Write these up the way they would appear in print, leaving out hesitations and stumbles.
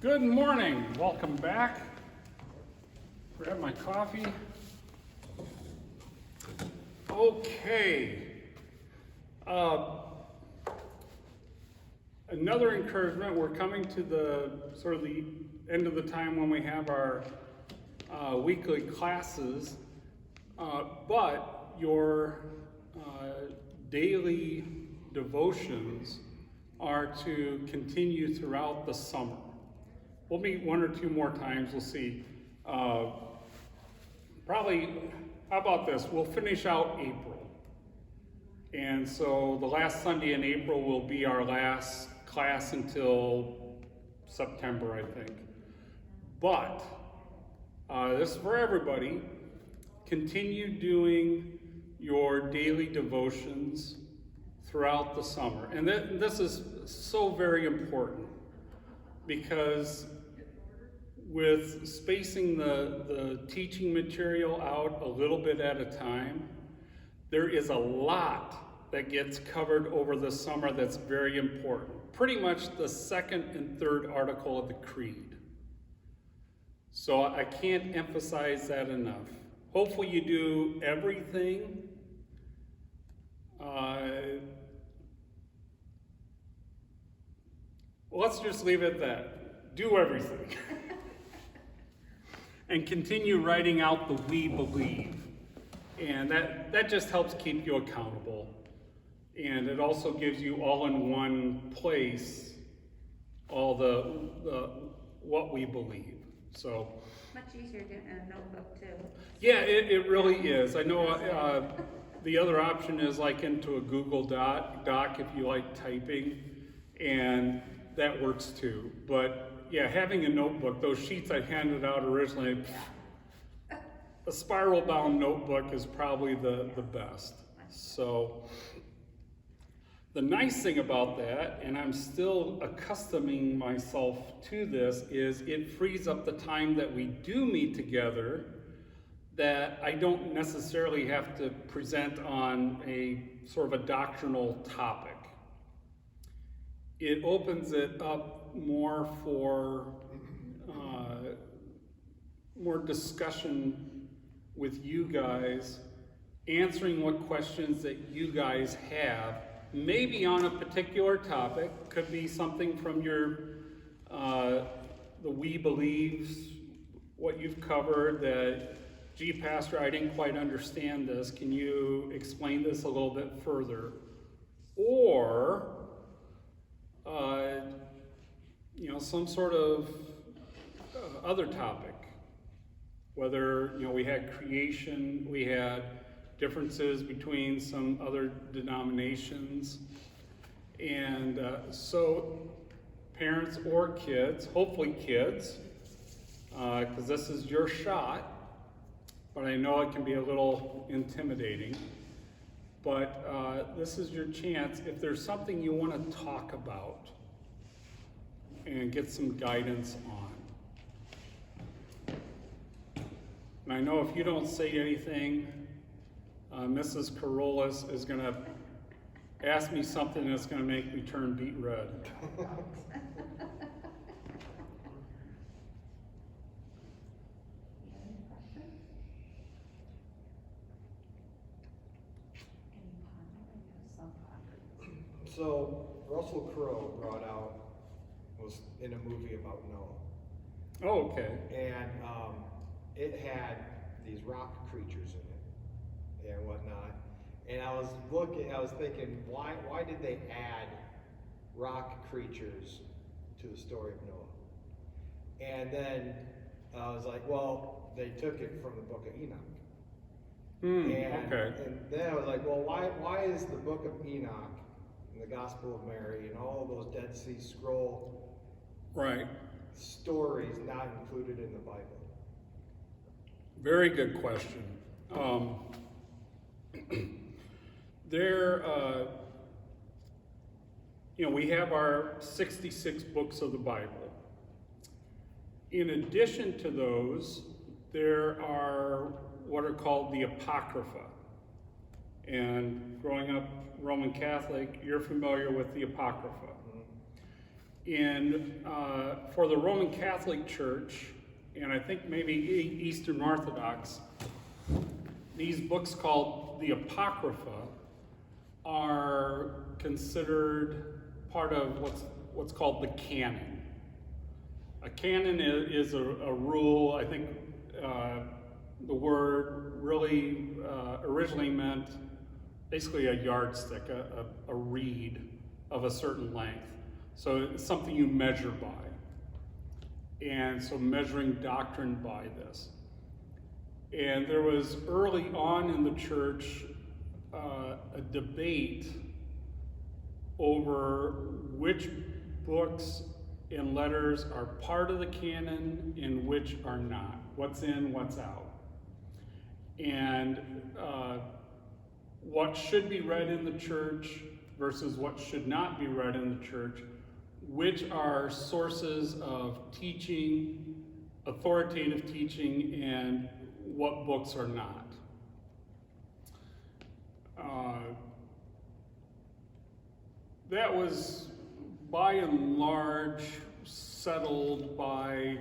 Good morning. Welcome back. Grab my coffee. Okay. Another encouragement. We're coming to the sort of the end of the time when we have our weekly classes, but your daily devotions are to continue throughout the summer. We'll meet one or two more times, we'll see. Probably, how about this? We'll finish out April. And so the last Sunday in April will be our last class until September, I think. But, this is for everybody. Continue doing your daily devotions throughout the summer. And this is so very important because with spacing the teaching material out a little bit at a time, there is a lot that gets covered over the summer that's very important. Pretty much the second and third article of the Creed. So I can't emphasize that enough. Hopefully you do everything. Let's just leave it at that. Do everything. And continue writing out the we believe. And that just helps keep you accountable. And it also gives you all in one place all the what we believe. So much easier getting a notebook too. Yeah, it really is. I know the other option is like into a Google Doc if you like typing, and that works too. But yeah, having a notebook, those sheets I handed out originally, a spiral bound notebook is probably the best. So the nice thing about that, and I'm still accustoming myself to this, is it frees up the time that we do meet together that I don't necessarily have to present on a sort of a doctrinal topic. It opens it up more for more discussion with you guys, answering what questions that you guys have, maybe on a particular topic. Could be something from your the we believes, what you've covered that, gee, Pastor, I didn't quite understand this. Can you explain this a little bit further? Or some sort of other topic. Whether, we had creation, we had differences between some other denominations. And so parents or kids, hopefully kids, because this is your shot, but I know it can be a little intimidating. But this is your chance. If there's something you want to talk about and get some guidance on. And I know if you don't say anything, Mrs. Carolus is going to ask me something that's going to make me turn beet red. So Russell Crowe was in a movie about Noah. Oh, okay. And it had these rock creatures in it and whatnot. And I was thinking, why did they add rock creatures to the story of Noah? And then I was like, well, they took it from the book of Enoch. Okay. And then I was like, well, why is the book of Enoch and the Gospel of Mary and all of those Dead Sea Scroll stories not included in the Bible? Very good question. We have our 66 books of the Bible. In addition to those, there are what are called the Apocrypha. And growing up Roman Catholic, you're familiar with the Apocrypha. For the Roman Catholic Church, and I think maybe Eastern Orthodox, these books called the Apocrypha are considered part of what's called the canon. A canon is a rule. I think the word really originally meant basically a yardstick, a reed of a certain length. So it's something you measure by. And so measuring doctrine by this. And there was early on in the church a debate over which books and letters are part of the canon and which are not. What's in, what's out. And what should be read in the church versus what should not be read in the church, which are sources of teaching, authoritative teaching, and what books are not. That was by and large settled by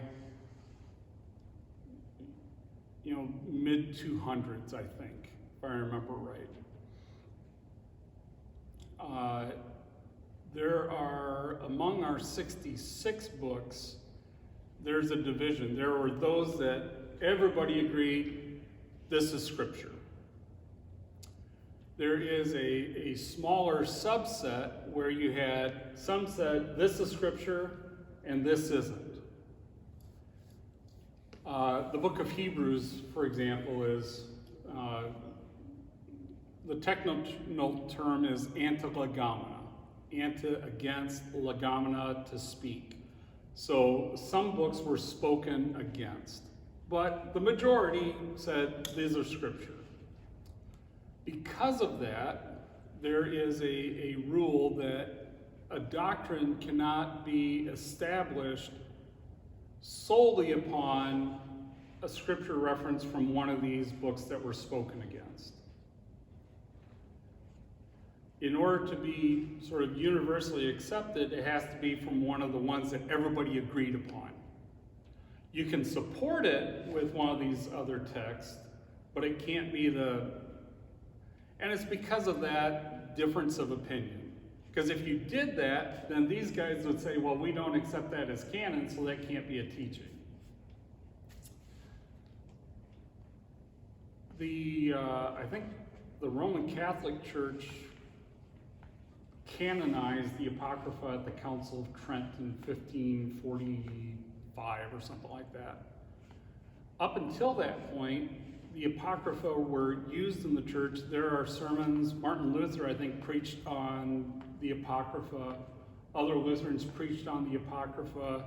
mid 200s, I think, if I remember right. There are, among our 66 books, there's a division. There were those that everybody agreed, this is scripture. There is a smaller subset where you had, some said, this is scripture, and this isn't. The book of Hebrews, for example, is, the technical term is antilegomena. Against, legomena, to speak. So some books were spoken against, but the majority said these are scripture. Because of that, there is a rule that a doctrine cannot be established solely upon a scripture reference from one of these books that were spoken against. In order to be sort of universally accepted, it has to be from one of the ones that everybody agreed upon. You can support it with one of these other texts, but it can't be and it's because of that difference of opinion. Because if you did that, then these guys would say, well, we don't accept that as canon, so that can't be a teaching. I think the Roman Catholic Church canonized the Apocrypha at the Council of Trent in 1545 or something like that. Up until that point, the Apocrypha were used in the church. There are sermons, Martin Luther, I think, preached on the Apocrypha. Other Lutherans preached on the Apocrypha.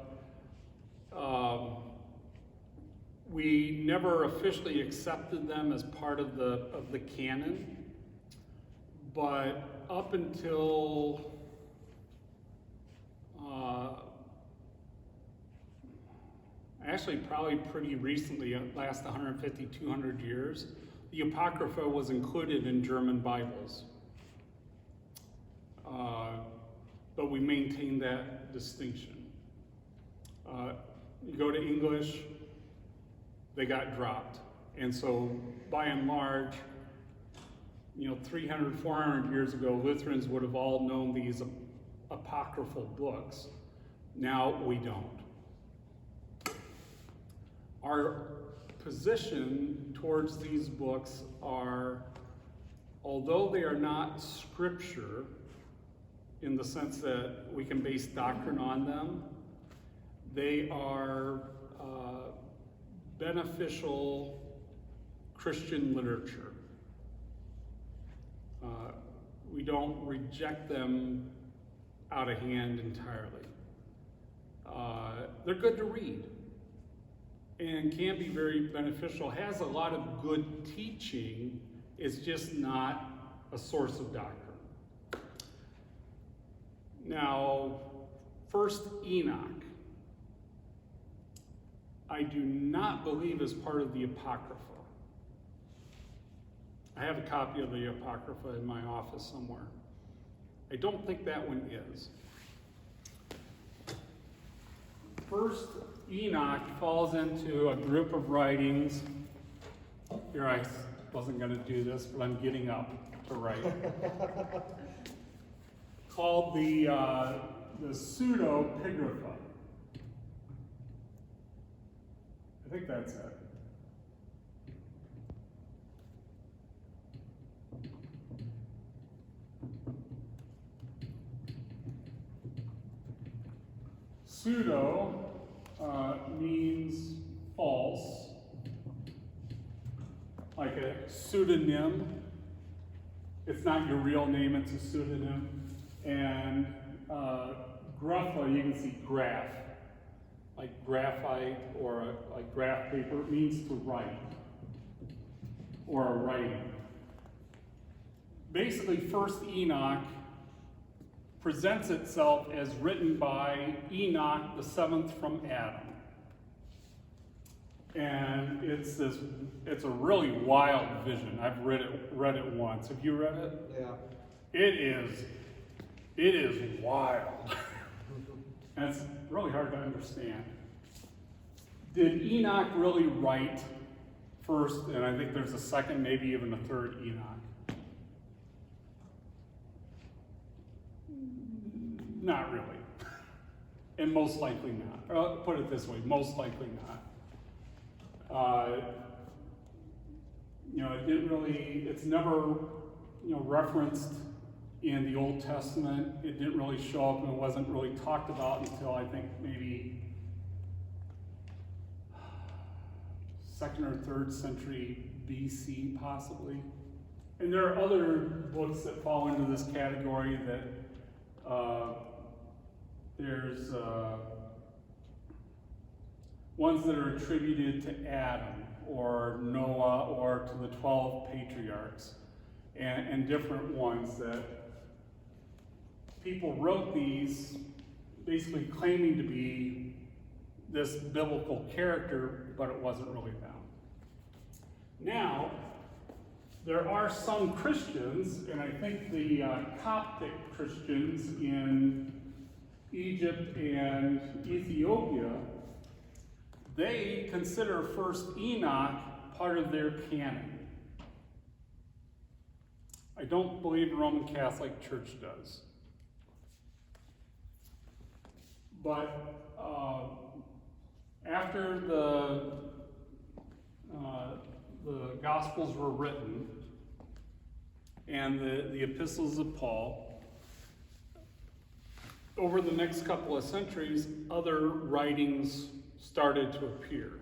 We never officially accepted them as part of the canon, but up until actually probably pretty recently, last 150, 200 years, the Apocrypha was included in German Bibles. But we maintain that distinction. You go to English, they got dropped. And so by and large, 300, 400 years ago, Lutherans would have all known these apocryphal books. Now we don't. Our position towards these books are, although they are not scripture in the sense that we can base doctrine on them, they are beneficial Christian literature. We don't reject them out of hand entirely. They're good to read and can be very beneficial, has a lot of good teaching, it's just not a source of doctrine. Now, First Enoch, I do not believe is part of the Apocrypha. I have a copy of the Apocrypha in my office somewhere. I don't think that one is. First Enoch falls into a group of writings. Here, I wasn't going to do this, but I'm getting up to write. Called the pseudepigrapha. I think that's it. Pseudo means false, like a pseudonym. It's not your real name, it's a pseudonym. And grapha, you can see graph, like graphite or like graph paper. It means to write or a writing. Basically, First Enoch presents itself as written by Enoch, the seventh from Adam. And it's a really wild vision. I've read it once. Have you read it? Yeah. It is wild. And it's really hard to understand. Did Enoch really write first? And I think there's a second, maybe even a third Enoch. Not really. And most likely not. Or put it this way, most likely not. It didn't really, it's never, referenced in the Old Testament. It didn't really show up and it wasn't really talked about until I think maybe 2nd or 3rd century BC possibly. And there are other books that fall into this category that there's ones that are attributed to Adam or Noah or to the 12 patriarchs, and different ones that people wrote these basically claiming to be this biblical character, but it wasn't really them. Now, there are some Christians, and I think the Coptic Christians in Egypt and Ethiopia, they consider First Enoch part of their canon. I don't believe the Roman Catholic Church does. But after the Gospels were written and the epistles of Paul, over the next couple of centuries, other writings started to appear.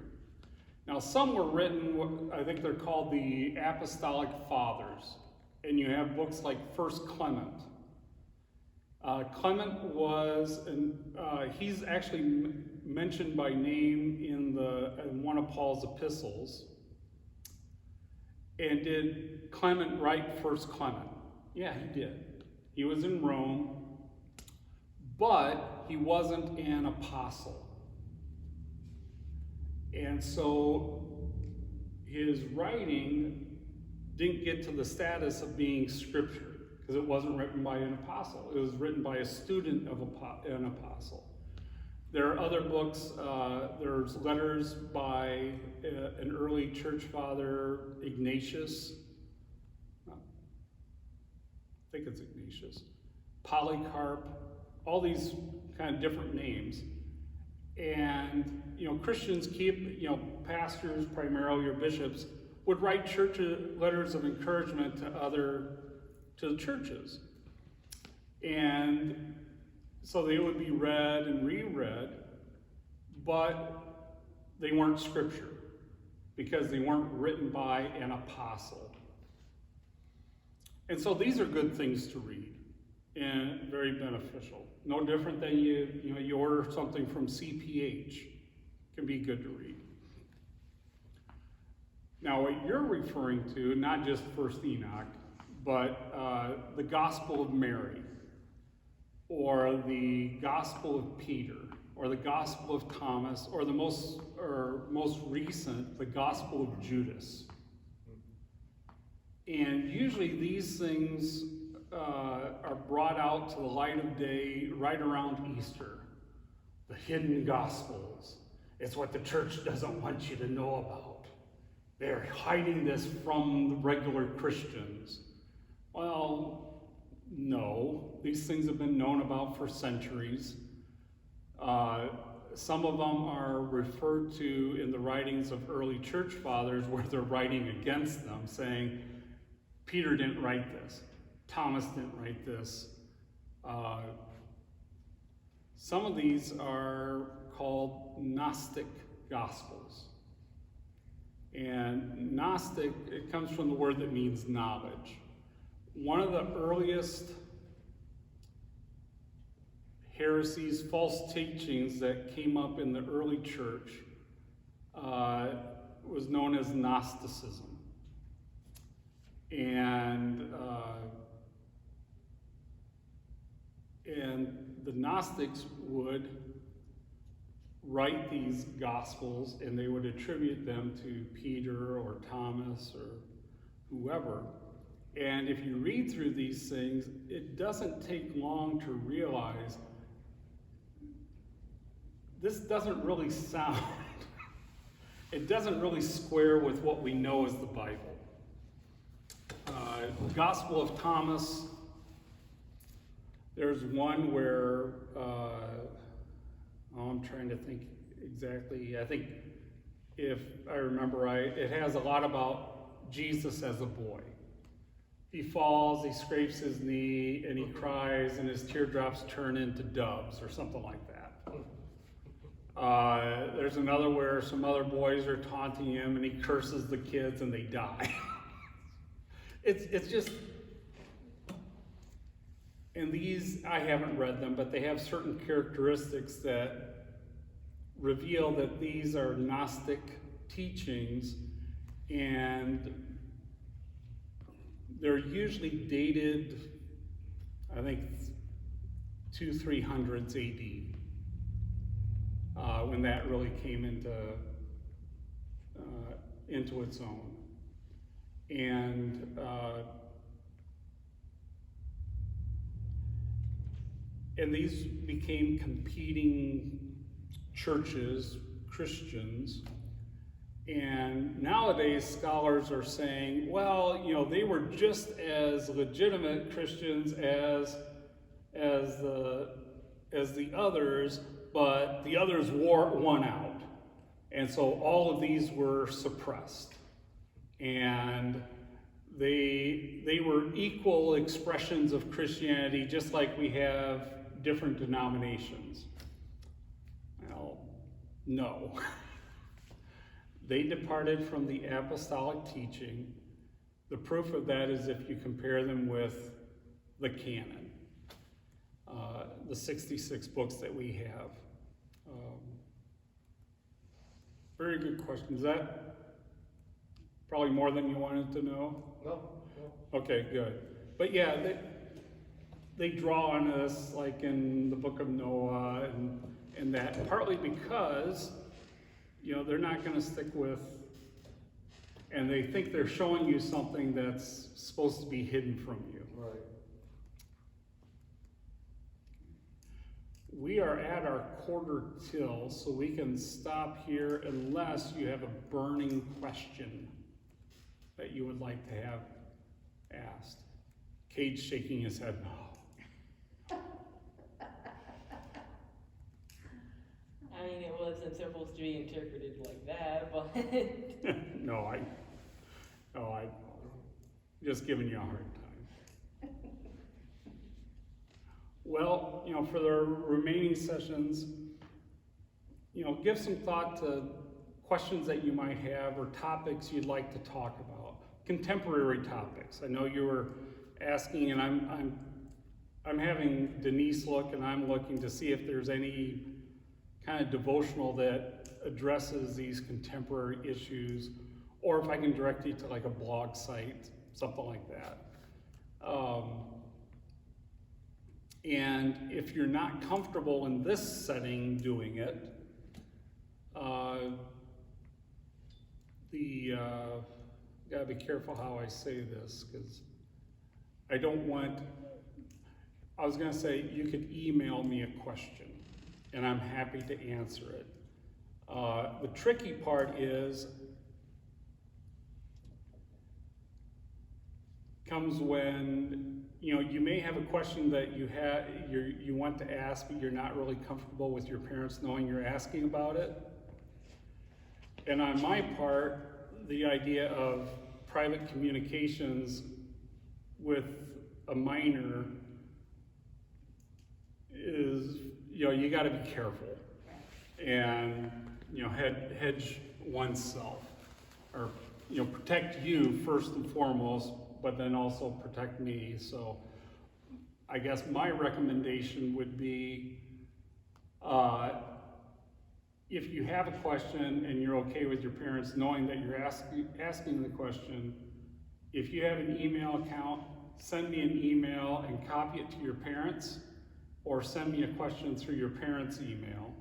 Now, some were written, I think they're called the Apostolic Fathers, and you have books like First Clement. Clement was, he's actually mentioned by name in one of Paul's epistles. And did Clement write First Clement? Yeah, he did. He was in Rome, but he wasn't an apostle. And so his writing didn't get to the status of being scripture, because it wasn't written by an apostle. It was written by a student of an apostle. There are other books, there's letters by an early church father, Ignatius. I think it's Ignatius. Polycarp, all these kind of different names. And, Christians keep, pastors, primarily or bishops, would write church letters of encouragement to the churches. And so they would be read and reread, but they weren't scripture because they weren't written by an apostle. And so these are good things to read and very beneficial. No different than you order something from CPH. Can be good to read. Now, what you're referring to, not just First Enoch, but the Gospel of Mary, or the Gospel of Peter, or the Gospel of Thomas, or the most recent, the Gospel of Judas. And usually these things are brought out to the light of day right around Easter. the hidden gospels. It's what the church doesn't want you to know about. They're hiding this from the regular Christians. Well, no. These things have been known about for centuries. Some of them are referred to in the writings of early church fathers where they're writing against them, saying, Peter didn't write this. Thomas didn't write this. Some of these are called Gnostic Gospels. And Gnostic, it comes from the word that means knowledge. One of the earliest heresies, false teachings that came up in the early church was known as Gnosticism. And the Gnostics would write these Gospels and they would attribute them to Peter or Thomas or whoever. And if you read through these things, it doesn't take long to realize this doesn't really sound, it doesn't really square with what we know as the Bible. Gospel of Thomas, there's one where, I'm trying to think exactly, I think if I remember right, it has a lot about Jesus as a boy. He falls, he scrapes his knee, and he cries, and his teardrops turn into doves, or something like that. There's another where some other boys are taunting him, and he curses the kids, and they die. It's just, and these, I haven't read them, but they have certain characteristics that reveal that these are Gnostic teachings, and they're usually dated, I think, 200-300s AD, when that really came into its own. And these became competing churches, Christians, and nowadays scholars are saying, well, you know, they were just as legitimate Christians as the others, but the others won out. And so all of these were suppressed. And they were equal expressions of Christianity, just like we have different denominations. Well, no. They departed from the apostolic teaching. The proof of that is if you compare them with the canon, the 66 books that we have. Very good question. Is that probably more than you wanted to know? No. Okay, good. But yeah, they draw on us like in the book of Noah and that, partly because, you know, they're not going to stick with, and they think they're showing you something that's supposed to be hidden from you. Right. We are at our quarter till, so we can stop here unless you have a burning question that you would like to have asked. Cade's shaking his head no. I mean, it wasn't supposed to be interpreted like that, but No, I just giving you a hard time. Well, you know, for the remaining sessions, you know, give some thought to questions that you might have or topics you'd like to talk about. Contemporary topics. I know you were asking, and I'm having Denise look, and I'm looking to see if there's any kind of devotional that addresses these contemporary issues, or if I can direct you to like a blog site, something like that. And if you're not comfortable in this setting doing it, gotta be careful how I say this, because I was gonna say you could email me a question. and I'm happy to answer it. The tricky part comes when, you know, you may have a question that you want to ask, but you're not really comfortable with your parents knowing you're asking about it. And on my part, the idea of private communications with a minor is, you know, you gotta be careful and, you know, hedge oneself, or, you know, protect you first and foremost, but then also protect me. So I guess my recommendation would be, if you have a question and you're okay with your parents knowing that you're asking the question, if you have an email account, send me an email and copy it to your parents, or send me a question through your parents' email.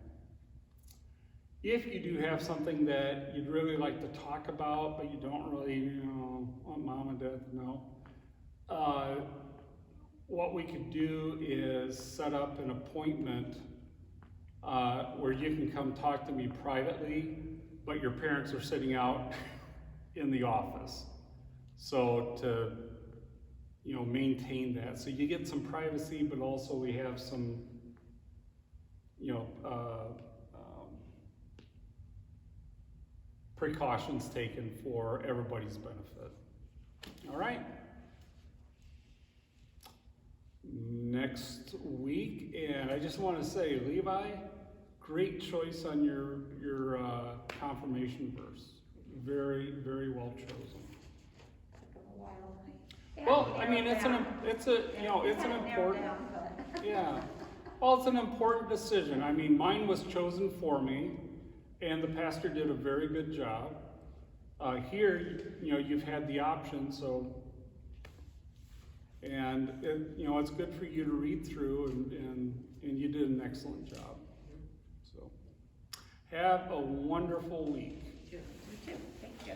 If you do have something that you'd really like to talk about, but you don't really, you know, want mom and dad to know, what we could do is set up an appointment where you can come talk to me privately, but your parents are sitting out in the office. So to, you know, maintain that. So you get some privacy, but also we have some, you know, precautions taken for everybody's benefit. All right. Next week, and I just want to say, Levi, great choice on your confirmation verse. Very, very well chosen. Took a while. Well, I mean, it's an important, yeah. Well, it's an important decision. I mean, mine was chosen for me, and the pastor did a very good job. Here, you know, you've had the option, so, and you know, it's good for you to read through, and you did an excellent job. So, have a wonderful week. You too, thank you.